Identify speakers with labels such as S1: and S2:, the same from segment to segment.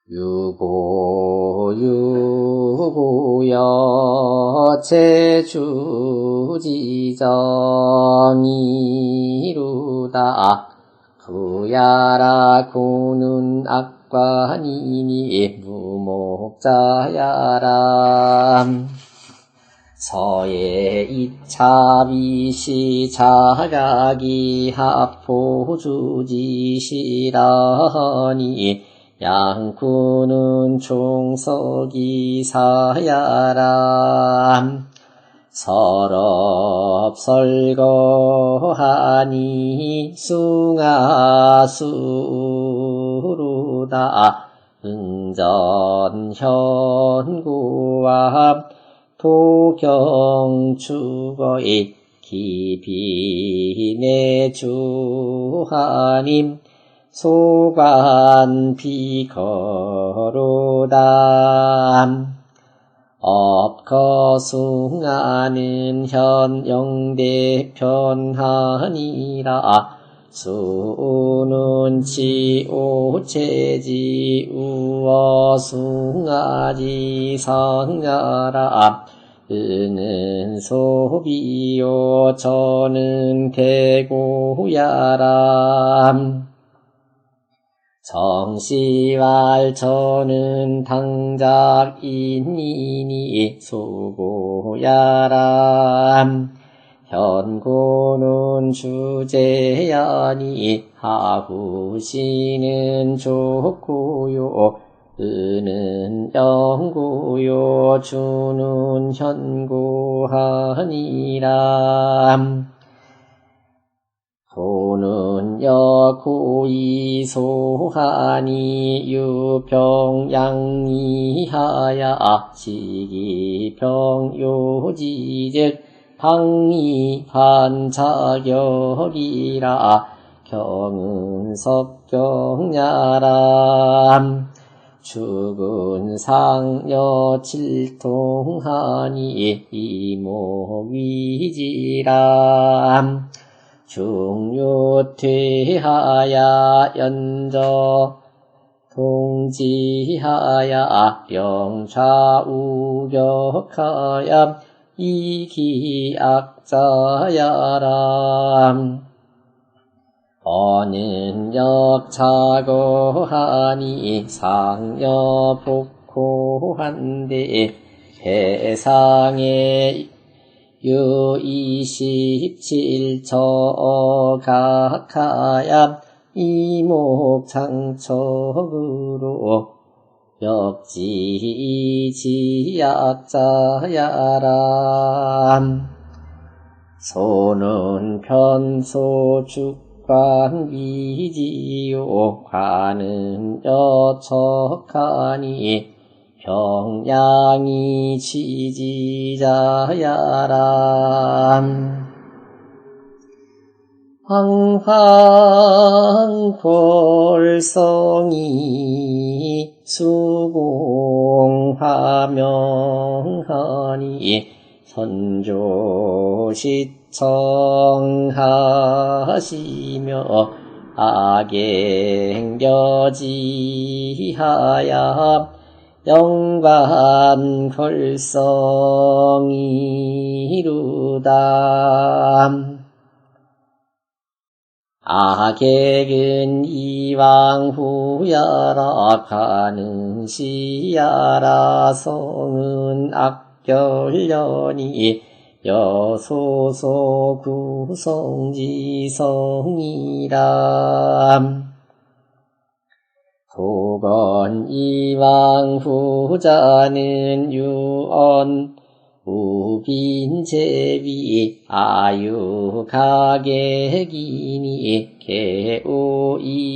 S1: 유고유고여 제주지정이루다 부야라 고는 악관이니 무목자야라 서예 이차비시 자각이 합포주지시라니 양구는 총석이사야라 서럽설거하니 숭하수루다 응전현구와 도경추거의 기비내주하님 소관비거로다 업거숭하는 현영대편하니라 수는 지오체지 우어숭하지 성하라 응은 소비요 저는 대고야라 정시왈 저는 당작인이니 소고야라 현고는 주제야니 하후시는 좋고요 은은 영고요 주는 현고하니라 도는 여고이소하니 유병양이하야 시기병요지즉 방이반자격이라 경은석경야람 죽은 상여 칠통하니 이모위지람 중요퇴하야 연저 동지하야 영좌우격하야 이기악자야람 어는 역차고하니 상여복고한데 해상에 유27처 각하야 이목창척으로 역지지약자야람 소는 편소축관비지요 관은 여척하니 평양이 지지자야람 황황골성이 수공화명하니 선조시청하시며 악행겨지하야 영관걸성이루다 악객은 이왕후야라 가능시야라 성은 악결련이 여소소 구성지성이라 도건 이왕후자는 유언 우빈제비 아유가객이니 개오이시위성이람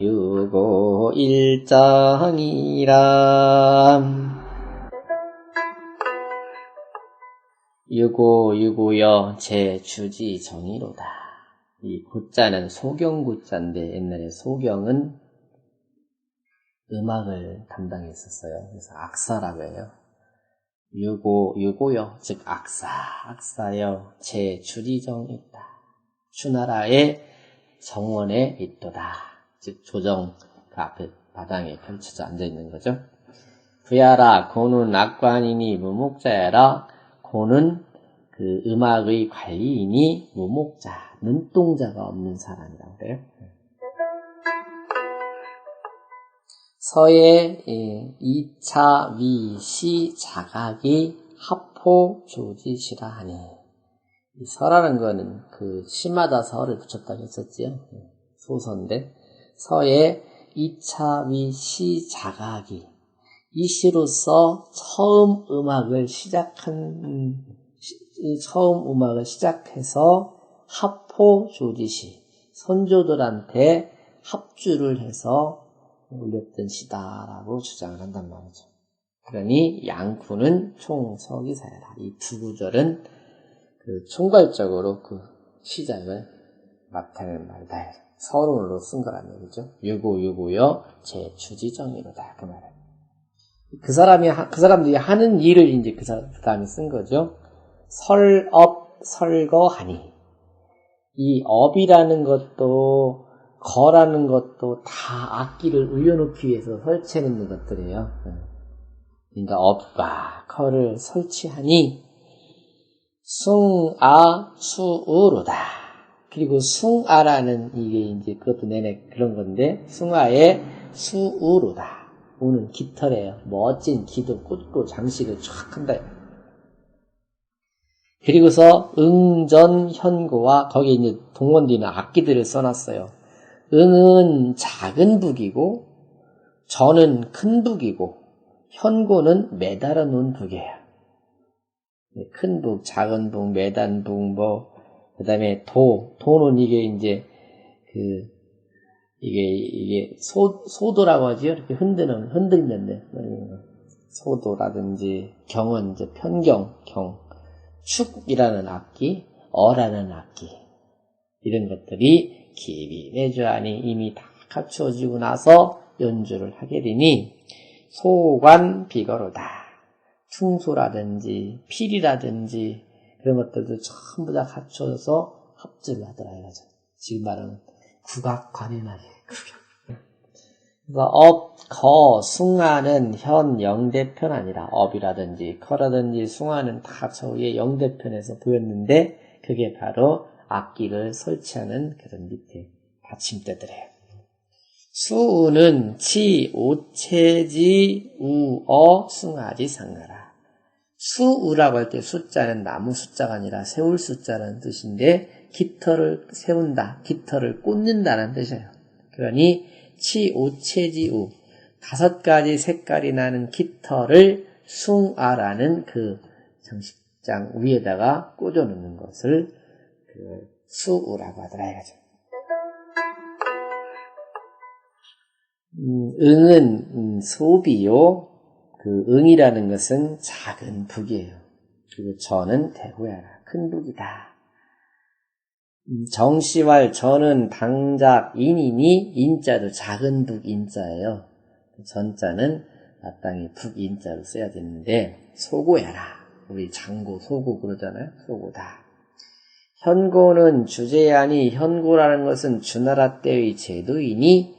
S1: 유고일장이람 유고유고여 제주지 정의로다. 이 구자는 소경구자인데 옛날에 소경은 음악을 담당했었어요. 그래서 악사라고 해요. 유고요. 즉 악사여 제주지정이로다. 추나라의 정원에 있도다. 즉 조정 그 앞에 마당에 펼쳐져 앉아 있는 거죠. 부야라 고는 악관이니 무목자야라. 고는 그 음악의 관리이니 무목자, 눈동자가 없는 사람이라고 그래요. 서의 2차 위시 자각이 합포 조지시라 하니. 이 서라는 거는 그 시마다 서를 붙였다고 했었지요. 소서인데 서의 2차 위시 자각이 이 시로서 처음 음악을 시작해서 합포 조지시 선조들한테 합주를 해서 올렸던 시다라고 주장을 한단 말이죠. 그러니 양구는 총서기사야라. 이 두 구절은 그 총괄적으로 그 시작을 나타내는 말이다. 서론으로 쓴 거란 얘기죠. 유고유고여 제 주지정의로다. 그 말은. 그 사람들이 하는 일을 이제 그 다음에 쓴 거죠. 설업, 설거하니. 이 업이라는 것도, 거라는 것도 다 악기를 올려놓기 위해서 설치해놓는 것들이에요. 그러니까 업과 거를 설치하니, 숭아, 수우로다. 그리고 숭아라는 이게 이제 그것도 내내 그런 건데, 숭아의 수우로다. 우는 깃털이에요. 멋진 기도 꽂고 장식을 쫙 한다. 그리고서 응전 현고와 거기에 이제 동원되는 악기들을 써놨어요. 응은 작은 북이고 전은 큰 북이고 현고는 매달아 놓은 북이에요. 큰 북, 작은 북, 매단 북, 그다음에 도는 이게 이제 이게 소도라고 하죠. 이렇게 흔들면데 소도라든지 경은 이제 편경, 축이라는 악기, 어라는 악기 이런 것들이 깊이 내주하니 이미 다 갖추어지고 나서 연주를 하게 되니 소관 비거로다. 충소라든지 필이라든지 그런 것들도 전부 다 갖춰서 합주를 하더라 이거죠. 지금 말하는 국악관현악이 그래서 업, 거, 숭아는 현 영대편 아니라 업이라든지 커라든지 숭아는 다 저의 영대편에서 보였는데 그게 바로 악기를 설치하는 그런 밑에 받침대들이에요. 수우는 치, 오체지, 우어, 숭아지 상가라. 수우라고 할 때 숫자는 나무 숫자가 아니라 세울 숫자라는 뜻인데 깃털을 세운다, 깃털을 꽂는다는 뜻이에요. 그러니 치, 오체지, 우 5가지 색깔이 나는 깃털을 숭아라는 그 장식장 위에다가 꽂아 놓는 것을 그 수우라고 하더라 이거죠. 응은 소비요. 그 응이라는 것은 작은 북이에요. 그리고 전은 대호야라. 큰 북이다. 정시왈 전은 당작 인이니 인자도 작은 북 인자예요. 전자는 마땅히 북 인자로 써야 되는데 소고야라. 우리 장고 소고 그러잖아요. 소고다. 현고는 주제하니 현고라는 것은 주나라 때의 제도이니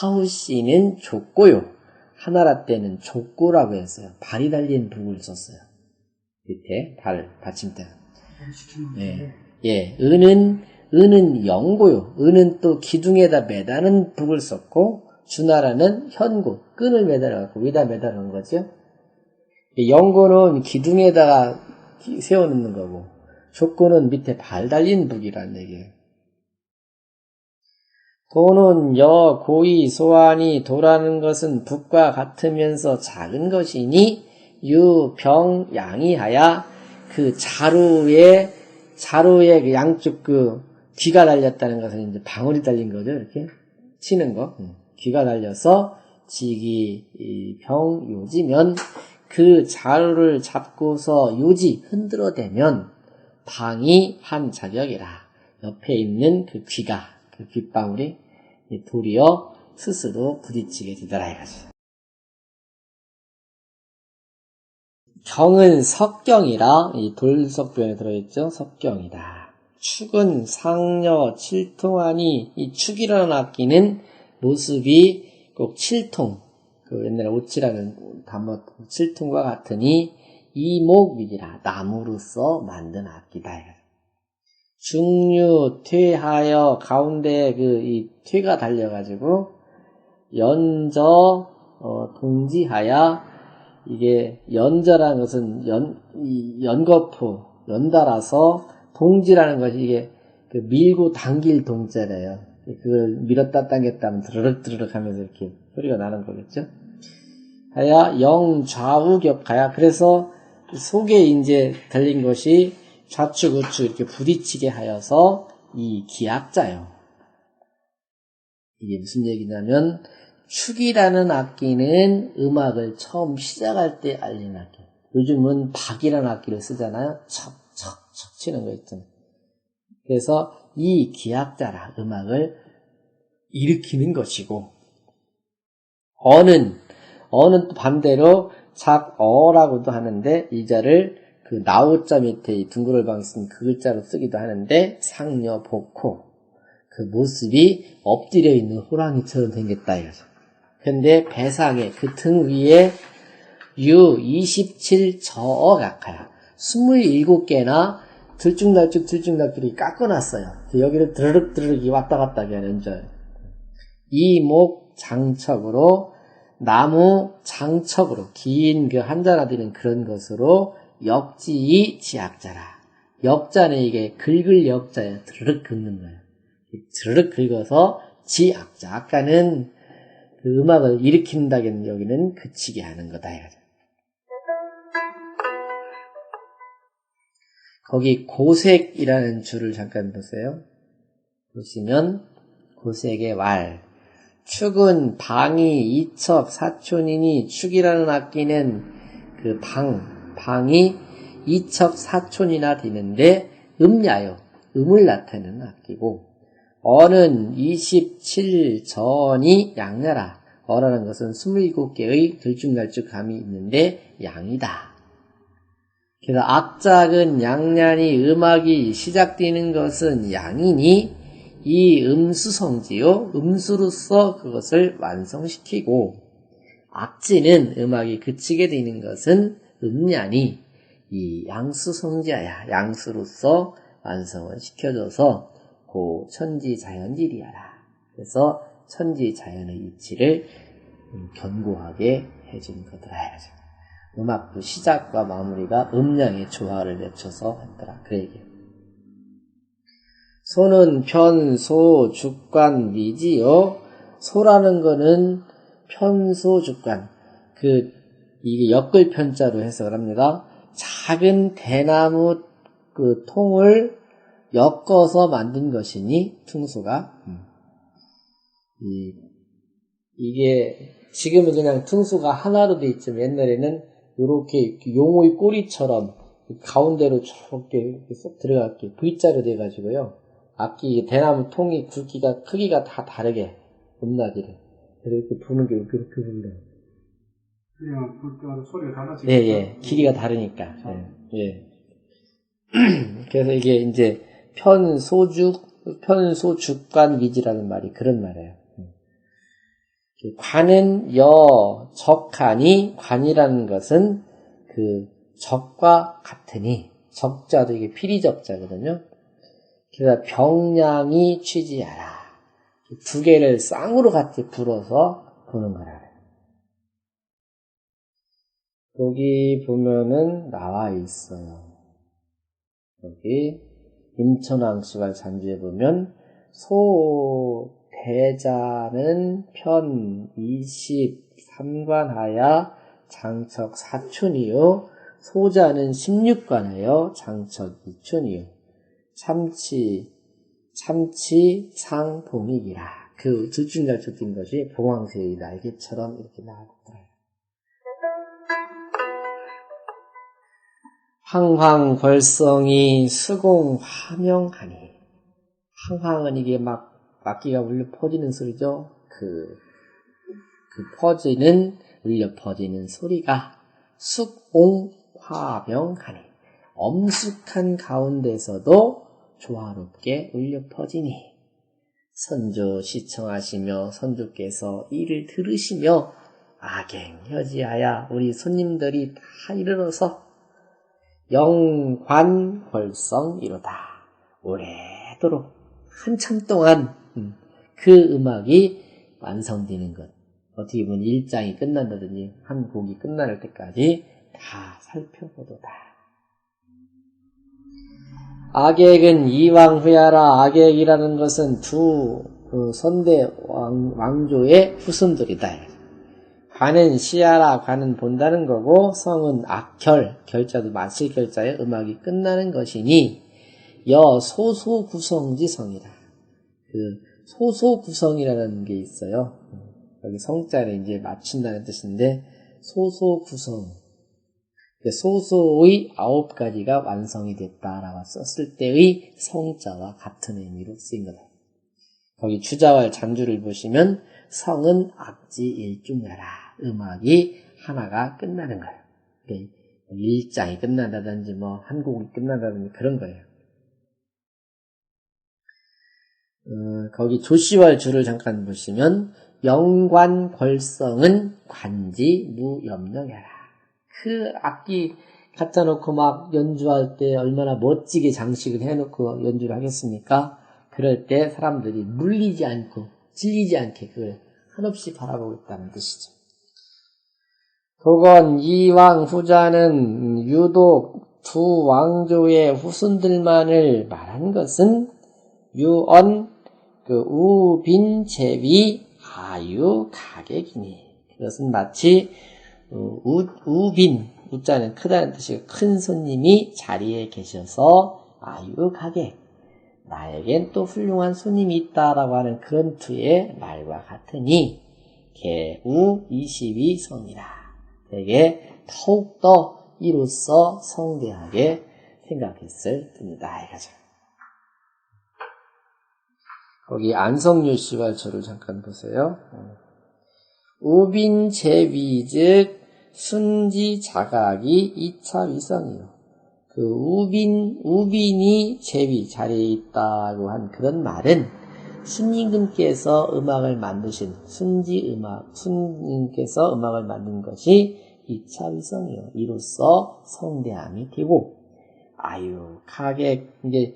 S1: 하우씨는 족고요. 하나라 때는 족고라고 했어요. 발이 달린 북을 썼어요. 밑에 받침대. 네. 예, 은은 영고요. 은은 또 기둥에다 매다는 북을 썼고 주나라는 현고, 끈을 매달아갖고 위에다 매달은 거죠. 영고는 기둥에다가 세워놓는 거고 족고는 밑에 발 달린 북이라는 얘기예요. 도는 여, 고이, 소환이 도라는 것은 북과 같으면서 작은 것이니 유, 병, 양이하야 그 자루에 그 양쪽 그 귀가 달렸다는 것은 이제 방울이 달린 거죠. 이렇게 치는 거. 귀가 달려서 지기, 병, 요지면 그 자루를 잡고서 요지 흔들어대면 방이 한 자격이라. 옆에 있는 그 귀가 그 귓방울이 도리어 스스로 부딪히게 되더라 이거지. 경은 석경이라 이 돌석변에 들어있죠. 석경이다. 축은 상여 칠통하니 이 축이라는 악기는 모습이 꼭 칠통, 그 옛날에 오치라는 단어 칠통과 같으니 이목위기라 나무로서 만든 악기다. 중류 퇴하여 가운데 이 퇴가 달려가지고 연저 동지하여 이게 연저라는 것은 연거푸 연달아서 동지라는 것이 이게 그 밀고 당길 동자래요. 그걸 밀었다 당겼다 하면 드르륵 하면서 이렇게 소리가 나는 거겠죠. 하여 영좌우격하여 그래서 속에 이제 달린 것이 좌측 우측 이렇게 부딪히게 하여서 이 기악자요. 이게 무슨 얘기냐면 축이라는 악기는 음악을 처음 시작할 때 알린 악기. 요즘은 박이라는 악기를 쓰잖아요. 척척척 치는 거 있잖아요. 그래서 이 기악자라 음악을 일으키는 것이고 어는 또 반대로 작어라고도 하는데 이 자를 그 나오자 밑에 이 둥그럴방 있으면 그 글자로 쓰기도 하는데 상여 복호 그 모습이 엎드려 있는 호랑이처럼 생겼다 이거죠. 근데 배상에 그 등 위에 유 27저어 각하야 27개나 들쭉날쭉이 깎아놨어요. 여기를 드르륵 왔다 갔다 하게 하는 줄. 이목 장척으로 나무 장척으로 긴 그 한자나 되는 그런 것으로 역지이 지악자라. 역자는 이게 긁을 역자예요. 드르륵 긁는 거예요. 드르륵 긁어서 지악자. 아까는 그 음악을 일으킨다기는 여기는 그치게 하는 거다. 거기 고색이라는 줄을 잠깐 보세요. 보시면 고색의 왈. 축은 방이 이첩 사촌이니 축이라는 악기는 그 방이 이첩 사촌이나 되는데 음야요. 음을 나타내는 악기고 어는 27전이 양야라. 어라는 것은 27개의 들쭉날쭉감이 있는데 양이다. 그래서 악작은 양년이 음악이 시작되는 것은 양이니 이 음수성지요 음수로서 그것을 완성시키고 악지는 음악이 그치게 되는 것은 음년이 이 양수성지야 양수로서 완성을 시켜줘서 고 천지자연질이야라. 그래서 천지자연의 이치를 견고하게 해준 거더라. 음악도 시작과 마무리가 음량의 조화를 맺혀서 했더라. 그 얘기예요. 소는 편소 주관 미지요. 소라는 거는 편소 주관. 이게 엮을 편자로 해석을 합니다. 작은 대나무 그 통을 엮어서 만든 것이니 퉁소가 이게 지금은 그냥 퉁소가 하나로 돼 있지만 옛날에는 이렇게 용의 꼬리처럼 가운데로 저렇게 쏙 들어갈게 V자로 돼가지고요. 악기 대나무 통이 굵기가 크기가 다 다르게 음나기를 이렇게 부는 게 이렇게 불러요.
S2: 그냥 불 때마다 소리가 달라지니까.
S1: 예. 길이가 다르니까. 예. 그래서 이게 이제 편소죽관 위지라는 말이 그런 말이에요. 관은 적하니 관이라는 것은 그 적과 같으니 적자도 이게 피리적자거든요. 그래서 병량이 취지하라. 두 개를 쌍으로 같이 불어서 부는 거라. 여기 보면은 나와 있어요. 여기 임천왕씨발 잔주에 보면 소대자는 편 23관하여 장척 4촌이요 소자는 16관하여 장척 2촌이요 참치 상봉익이라. 그 들쭉날쭉 뛴 것이 봉황새의 날개처럼 이렇게 나왔더라. 황황벌성이 수공화명하니. 황황은 이게 막기가 울려 퍼지는 소리죠. 그 퍼지는 울려 퍼지는 소리가 숙옹화명하니. 엄숙한 가운데서도 조화롭게 울려 퍼지니 선조 시청하시며 선조께서 이를 들으시며 악행여지하야 우리 손님들이 다 이르러서 영관궐성이로다. 오래도록 한참 동안 그 음악이 완성되는 것. 어떻게 보면 1장이 끝난다든지 한 곡이 끝날 때까지 다 살펴보도다. 악액은 이왕후야라. 악액이라는 것은 두 선대 왕조의 후손들이다. 관은 시야라. 관은 본다는 거고 성은 악결, 결자도 마칠 결자의 음악이 끝나는 것이니 여 소소구성지 성이라. 그 소소구성이라는 게 있어요. 여기 성자를 이제 맞춘다는 뜻인데 소소구성. 소소의 9가지가 완성이 됐다라고 썼을 때의 성자와 같은 의미로 쓰인 거다. 거기 주자왈 잔주를 보시면 성은 악지 일중야라. 음악이 하나가 끝나는 거예요. 1장이 끝난다든지 한 곡이 끝난다든지 그런 거예요. 거기 조시왈 주를 잠깐 보시면 영관궐성은 관지 무염령야라. 그 악기 갖다 놓고 막 연주할 때 얼마나 멋지게 장식을 해놓고 연주를 하겠습니까? 그럴 때 사람들이 물리지 않고 질리지 않게 그걸 한없이 바라보고 있다는 뜻이죠. 그건 이왕 후자는 유독 두 왕조의 후손들만을 말한 것은 유언 우빈제위 아유 가객이니 그것은 마치 우빈 우자는 크다는 뜻이고 큰 손님이 자리에 계셔서 아유 가객 나에겐 또 훌륭한 손님이 있다라고 하는 그런 투의 말과 같으니 개우 22성이라 되게 더욱더 이로써 성대하게 생각했을 뿐이다 이거죠. 거기 안성유 씨와 저를 잠깐 보세요. 우빈제위즉 순지 자각이 2차 위성이요. 그 우빈이 제위 자리에 있다고 한 그런 말은 순임금께서 음악을 만드신 순임금께서 음악을 만든 것이 2차 위성이요. 이로써 성대함이 되고 아유 가객 이제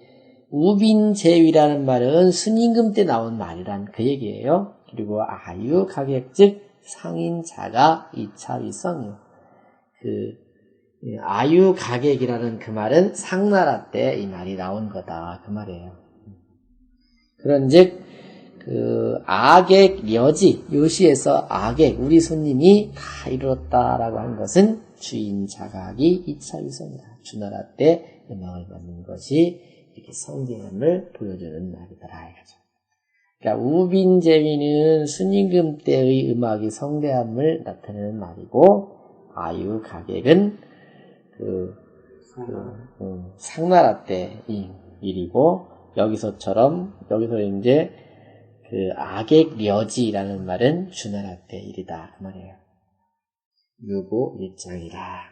S1: 우빈제위라는 말은 순임금 때 나온 말이란 그 얘기예요. 그리고 아유 가객 즉 상인자가 2차 위성이요. 아유 가객이라는 그 말은 상나라 때 이 말이 나온 거다 그 말이에요. 그런즉 악액 여지 요시에서 악액 우리 손님이 다 이르렀다라고 한 것은 주인 자각이 2차 위성이다. 주나라 때 음악을 만든 것이 이렇게 성대함을 보여주는 말이더라 이거죠. 그러니까 우빈제위는 순임금 때의 음악이 성대함을 나타내는 말이고 아유 가객은 상나라 때의 일이고 여기서 이제 악액려지라는 말은 주나라 때 일이다 그 말이에요. 유고 1장이라.